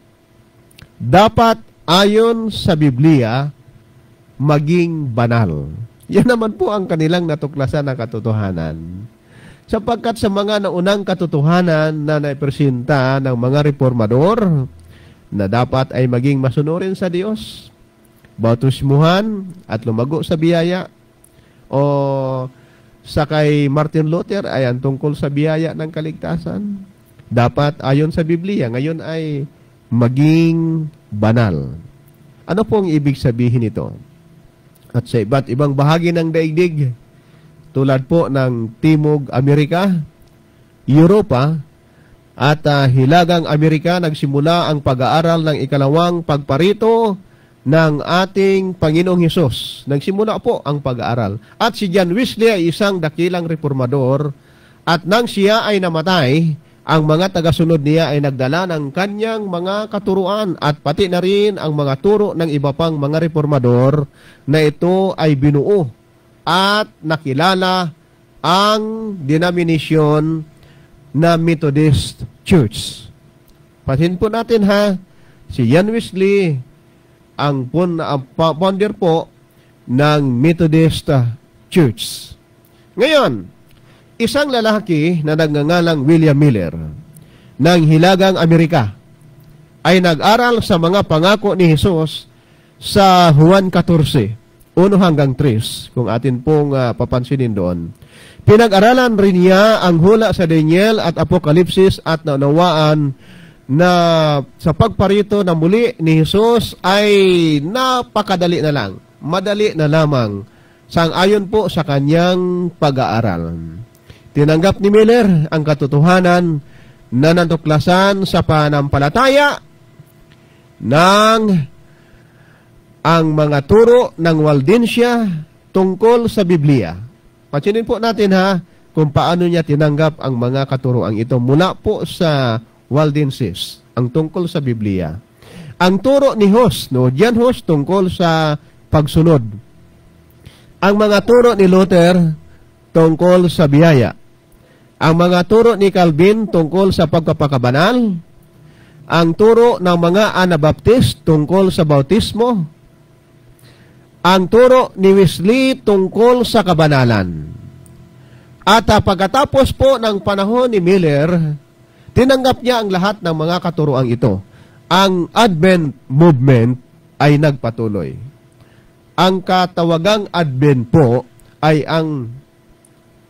Speaker 1: dapat ayon sa Biblia maging banal. Yan naman po ang kanilang natuklasan na katotohanan. Sapagkat sa mga naunang katotohanan na naipresenta ng mga reformador, na dapat ay maging masunurin sa Diyos, bautismuhan at lumago sa biyaya, o sa kay Martin Luther ay ang tungkol sa biyaya ng kaligtasan, dapat ayon sa Biblia, ngayon ay maging banal. Ano pong ibig sabihin ito? At sa iba't ibang bahagi ng daigdig, tulad po ng Timog Amerika, Europa, at Hilagang Amerika, nagsimula ang pag-aaral ng ikalawang pagparito ng ating Panginoong Hesus. Nagsimula po ang pag-aaral. At si John Wesley ay isang dakilang reformador, at nang siya ay namatay, ang mga tagasunod niya ay nagdala ng kanyang mga katuruan at pati na rin ang mga turo ng iba pang mga reformador, na ito ay binuo at nakilala ang denomination na Methodist Church. Pasin po natin ha, si John Wesley ang founder po ng Methodist Church. Ngayon, isang lalaki na nagngangalang William Miller ng Hilagang Amerika ay nag-aral sa mga pangako ni Jesus sa Juan 14, 1 hanggang 3, kung atin pong papansinin doon. Pinag-aralan rin niya ang hula sa Daniel at Apokalipsis at naunawaan na sa pagparito na muli ni Jesus ay napakadali na lang, madali na lamang, sang-ayon po sa kanyang pag-aaral. Tinanggap ni Miller ang katotohanan na natuklasan sa panampalataya ng ang mga turo ng Waldensia tungkol sa Biblia. Pansinin po natin ha, kung paano niya tinanggap ang mga katuroang ito mula po sa Waldenses, ang tungkol sa Biblia. Ang turo ni Hus, John Hus, tungkol sa pagsunod. Ang mga turo ni Luther tungkol sa biyaya. Ang mga turo ni Calvin tungkol sa pagpapakabanal. Ang turo ng mga Anabaptist tungkol sa bautismo. Ang turo ni Wesley tungkol sa kabanalan. At pagkatapos po ng panahon ni Miller, tinanggap niya ang lahat ng mga katuroang ito. Ang Advent movement ay nagpatuloy. Ang katawagang Advent po ay ang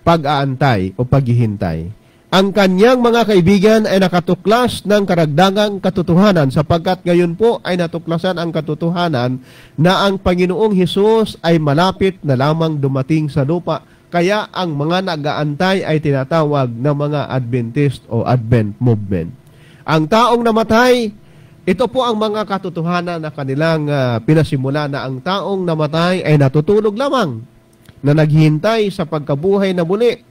Speaker 1: pag-aantay o paghihintay. Ang kanyang mga kaibigan ay nakatuklas ng karagdagang katotohanan, sapagkat ngayon po ay natuklasan ang katotohanan na ang Panginoong Hesus ay malapit na lamang dumating sa lupa. Kaya ang mga nag-aantay ay tinatawag na mga Adventist o Advent movement. Ang taong namatay, ito po ang mga katotohanan na kanilang pinasimula, na ang taong namatay ay natutulog lamang, na naghihintay sa pagkabuhay na muli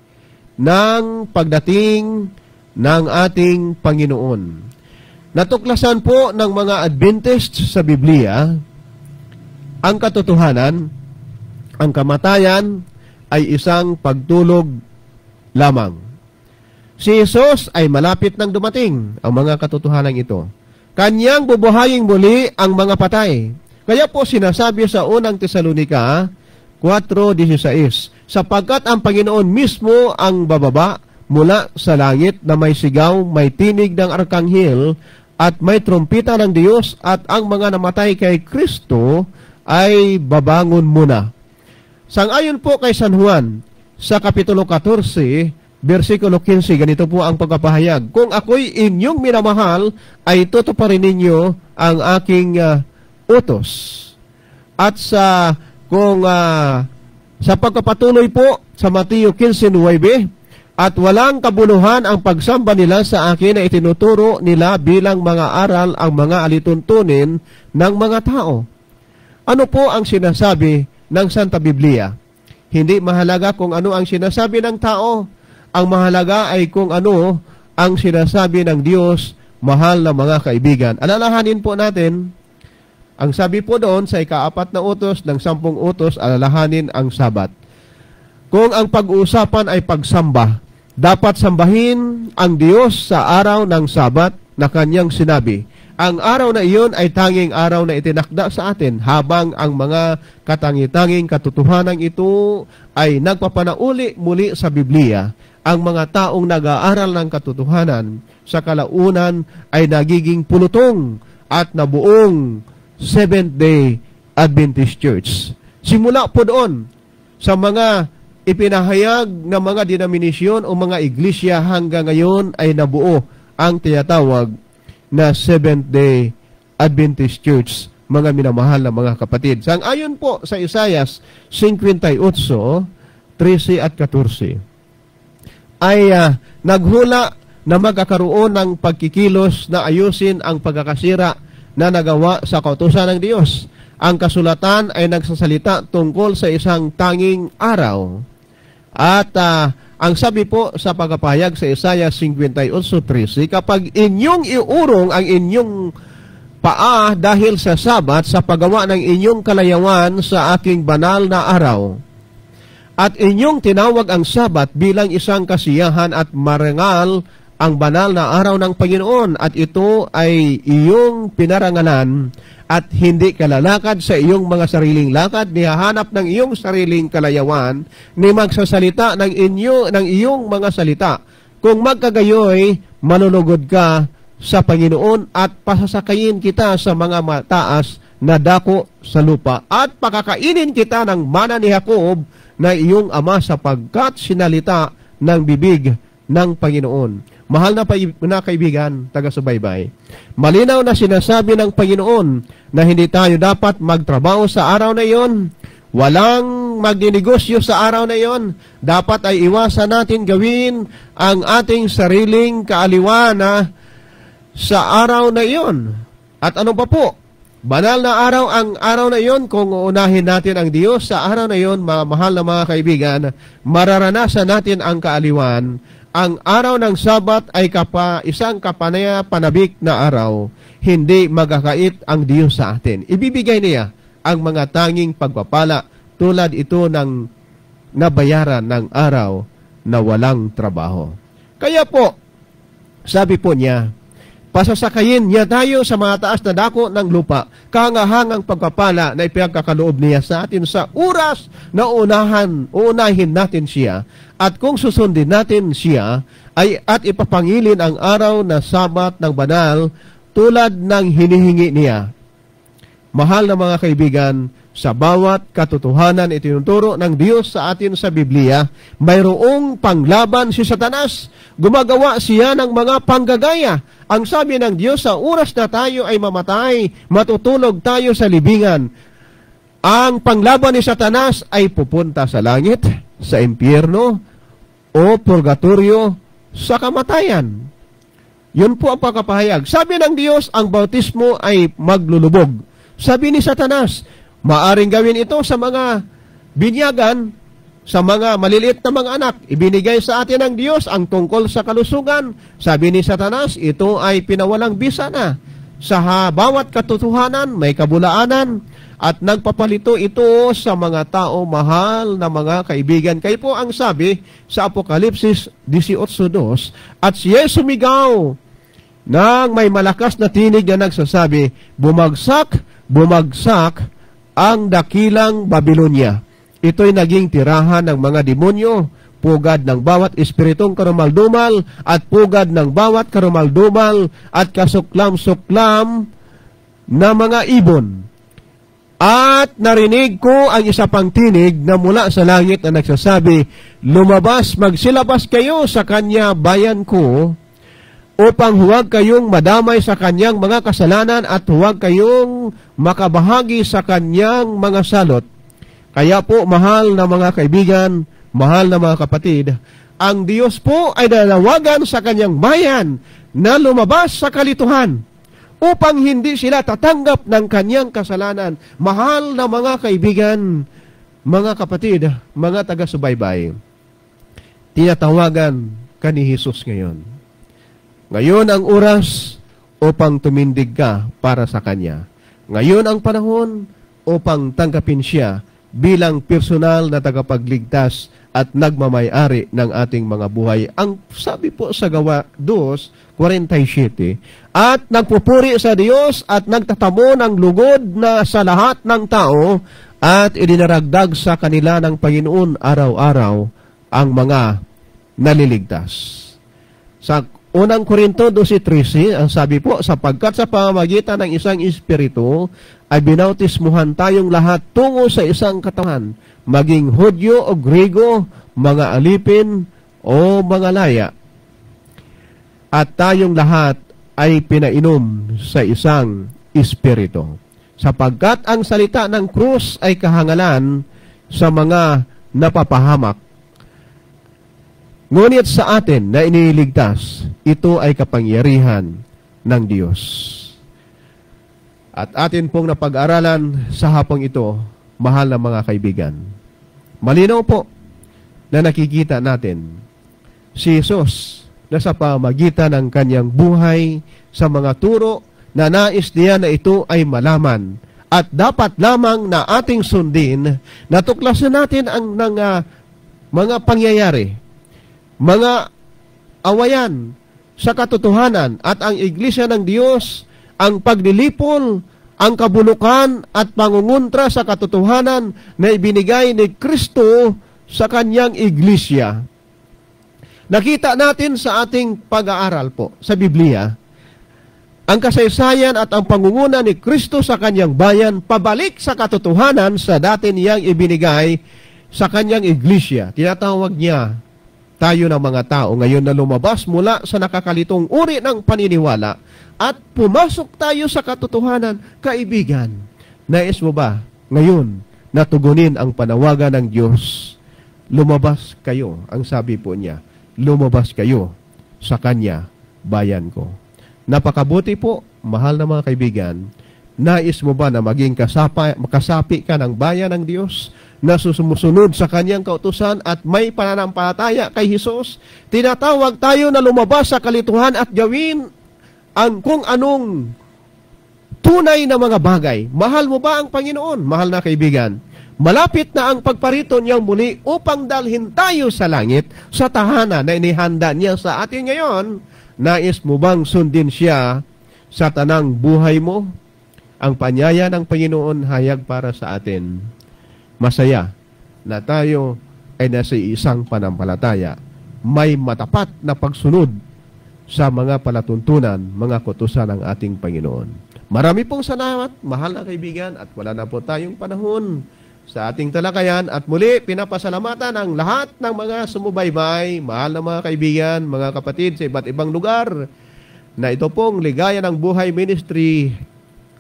Speaker 1: ng pagdating ng ating Panginoon. Natuklasan po ng mga Adventist sa Biblia ang katotohanan, ang kamatayan ay isang pagtulog lamang. Si Jesus ay malapit nang dumating, ang mga katotohanan ito. Kanyang bubuhayin muli ang mga patay. Kaya po sinasabi sa unang Tesalonica 4:16, sapagkat ang Panginoon mismo ang bababa mula sa langit na may sigaw, may tinig ng arkanghel, at may trompeta ng Diyos, at ang mga namatay kay Kristo ay babangon muna. Sang-ayon po kay San Juan, sa Kapitulo 14, versikulo 15, ganito po ang pagpapahayag. Kung ako'y inyong minamahal, ay tutuparin ninyo ang aking utos. At sa pagpapatuloy po sa Mateo 15:9, at walang kabuluhan ang pagsamba nila sa akin na itinuturo nila bilang mga aral ang mga alituntunin ng mga tao. Ano po ang sinasabi ng Santa Biblia? Hindi mahalaga kung ano ang sinasabi ng tao. Ang mahalaga ay kung ano ang sinasabi ng Diyos, mahal na mga kaibigan. Alalahanin po natin, ang sabi po doon sa ika-4 na utos ng 10 utos, alalahanin ang Sabat. Kung ang pag-uusapan ay pagsamba, dapat sambahin ang Diyos sa araw ng Sabat na kanyang sinabi. Ang araw na iyon ay tanging araw na itinakda sa atin, habang ang mga katangi-tanging katotohanan ito ay nagpapanauli muli sa Biblia. Ang mga taong nag-aaral ng katotohanan sa kalaunan ay nagiging pulutong at nabuong Seventh-day Adventist Church. Simula po doon sa mga ipinahayag ng mga denominasyon o mga iglesia, hanggang ngayon ay nabuo ang tinatawag na Seventh-day Adventist Church, mga minamahal na mga kapatid. Sang-ayon po sa Isaias 58:13 at 14, ay naghula na magkakaroon ng pagkikilos na ayusin ang pagkakasira na nagawa sa kautusan ng Diyos. Ang kasulatan ay nagsasalita tungkol sa isang tanging araw. At ang sabi po sa pagpapahayag sa Isaiah 58:13, kapag inyong iurong ang inyong paa dahil sa Sabat, sa paggawa ng inyong kalayawan sa aking banal na araw, at inyong tinawag ang Sabat bilang isang kasiyahan at marangal ang banal na araw ng Panginoon, at ito ay iyong pinarangalan, at hindi kalalakad sa iyong mga sariling lakad, ni hahanap ng iyong sariling kalayawan, ni magsasalita ng iyong mga salita. Kung magkagayoy, manunugod ka sa Panginoon, at pasasakayin kita sa mga mataas na dako sa lupa, at pakakainin kita ng mana ni Jacob na iyong ama, sapagkat sinalita ng bibig ng Panginoon. Mahal na kaibigan, taga-subaybay, malinaw na sinasabi ng Panginoon na hindi tayo dapat magtrabaho sa araw na iyon. Walang magninegosyo sa araw na iyon. Dapat ay iwasan natin gawin ang ating sariling kaaliwana sa araw na iyon. At ano pa po? Banal na araw ang araw na iyon. Kung uunahin natin ang Diyos sa araw na iyon, mahal na mga kaibigan, mararanasan natin ang kaaliwan. Ang araw ng Sabat ay isang panabik na araw. Hindi magkakait ang Diyos sa atin. Ibibigay niya ang mga tanging pagpapala, tulad ito ng nabayaran ng araw na walang trabaho. Kaya po, sabi po niya, pasasakayin niya tayo sa mataas na dako ng lupa, kahangahangang pagpapala na ipagkakaloob niya sa atin sa oras na uunahin natin siya. At kung susundin natin siya, at ipapangilin ang araw na Sabat ng banal, tulad ng hinihingi niya. Mahal na mga kaibigan, sa bawat katotohanan itinuturo ng Diyos sa atin sa Biblia, mayroong panglaban si Satanas. Gumagawa siya ng mga panggagaya. Ang sabi ng Diyos, sa oras na tayo ay mamatay, matutulog tayo sa libingan. Ang panglaban ni Satanas ay pupunta sa langit, sa impyerno, o purgatorio, sa kamatayan. Yun po ang pagkapahayag. Sabi ng Diyos, ang bautismo ay maglulubog. Sabi ni Satanas, maaring gawin ito sa mga binyagan, sa mga maliliit na mga anak. Ibinigay sa atin ng Diyos ang tungkol sa kalusugan. Sabi ni Satanas, ito ay pinawalang bisa na. Sa bawat katotohanan, may kabulaanan, at nagpapalito ito sa mga tao, mahal na mga kaibigan. Kayo po ang sabi sa Apokalipsis 18:2, at siya sumigaw nang may malakas na tinig na nagsasabi, bumagsak, bumagsak ang dakilang Babilonia. Ito'y naging tirahan ng mga demonyo. pugad ng bawat espiritong karumaldumal at pugad ng bawat karumaldumal at kasuklam-suklam na mga ibon. At narinig ko ang isa pang tinig na mula sa langit na nagsasabi, lumabas, magsilabas kayo sa kanya bayan ko, upang huwag kayong madamay sa kanyang mga kasalanan at huwag kayong makabahagi sa kanyang mga salot. Kaya po, mahal na mga kaibigan, mahal na mga kapatid, ang Diyos po ay nanawagan sa kanyang bayan na lumabas sa kalituhan upang hindi sila tatanggap ng kanyang kasalanan. Mahal na mga kaibigan, mga kapatid, mga taga-subaybay, tinatawagan ka ni Jesus ngayon. Ngayon ang oras upang tumindig ka para sa Kanya. Ngayon ang panahon upang tanggapin siya bilang personal na tagapagligtas at nagmamay-ari ng ating mga buhay. Ang sabi po sa Gawa 2:47, at nagpupuri sa Diyos at nagtatamo ng lugod na sa lahat ng tao at idinaragdag sa kanila ng Panginoon araw-araw ang mga naliligtas. Sa Unang Korinto 12:13, ang sabi po, sapagkat sa pamamagitan ng isang espiritu ay binautismuhan tayong lahat tungo sa isang katawan, maging Hudyo o Grego, mga alipin o mga laya. At tayong lahat ay pinainom sa isang espiritu. Sapagkat ang salita ng krus ay kahangalan sa mga napapahamak. Ngunit sa atin na iniligtas, ito ay kapangyarihan ng Diyos. At atin pong napag-aralan sa hapong ito, mahal na mga kaibigan. Malinaw po na nakikita natin si Jesus na sa pamagitan ng kanyang buhay sa mga turo na nais niya na ito ay malaman at dapat lamang na ating sundin, natuklasan natin ang mga pangyayari, mga awayan sa katotohanan at ang Iglesia ng Diyos, ang paglilipol, ang kabulukan at pangunguntra sa katotohanan na ibinigay ni Kristo sa kanyang Iglesia. Nakita natin sa ating pag-aaral po sa Biblia, ang kasaysayan at ang pangunguna ni Kristo sa kanyang bayan pabalik sa katotohanan sa dati niyang ibinigay sa kanyang Iglesia. Tinatawag niya tayo ng mga tao ngayon na lumabas mula sa nakakalitong uri ng paniniwala at pumasok tayo sa katotohanan. Kaibigan, nais mo ba ngayon natugunin ang panawagan ng Diyos? Lumabas kayo, ang sabi po niya, lumabas kayo sa Kanya, bayan ko. Napakabuti po, mahal na mga kaibigan, nais mo ba na maging kasapi ka ng bayan ng Diyos na sumusunod sa kanyang kautusan at may pananampalataya kay Jesus? Tinatawag tayo na lumabas sa kalituhan at gawin ang kung anong tunay na mga bagay. Mahal mo ba ang Panginoon? Mahal na kaibigan, malapit na ang pagparito niyang muli upang dalhin tayo sa langit, sa tahanan na inihanda niya sa atin ngayon. Nais mo bang sundin siya sa tanang buhay mo? Ang panyaya ng Panginoon hayag para sa atin. Masaya na tayo ay nasa isang panampalataya. May matapat na pagsunod sa mga palatuntunan, mga kautusan ng ating Panginoon. Marami pong salamat, mahal na kaibigan, at wala na po tayong panahon sa ating talakayan. At muli, pinapasalamatan ang lahat ng mga sumubaybay, mahal na mga kaibigan, mga kapatid sa iba't ibang lugar, na ito pong Ligaya ng Buhay Ministry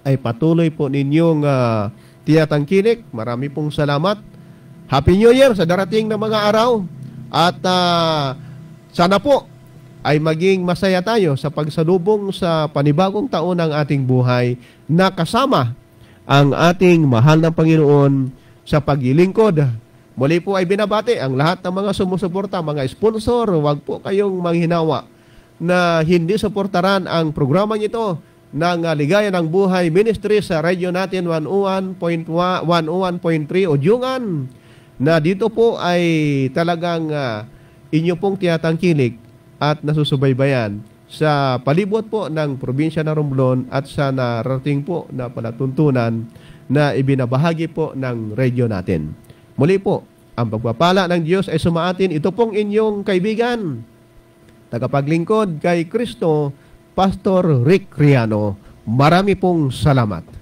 Speaker 1: ay patuloy po ninyong tiyatangkilik. Marami pong salamat. Happy New Year sa darating na mga araw. At sana po ay maging masaya tayo sa pagsalubong sa panibagong taon ng ating buhay na kasama ang ating mahal na Panginoon sa paglilingkod. Muli po ay binabati ang lahat ng mga sumusuporta, mga sponsor. Huwag po kayong manghinawa na hindi suportaran ang programang ito ng Ligaya ng Buhay Ministry sa radyo natin 101.3 Udyungan, na dito po ay talagang inyo pong tiyatangkilik at nasusubaybayan sa palibot po ng probinsya ng Romblon at sa narating po na palatuntunan na ibinabahagi po ng radyo natin. Muli po, Ang pagpapala ng Diyos ay sumaatin. Ito pong inyong kaibigan, tagapaglingkod kay Kristo, Pastor Rick Riano. Marami pong salamat.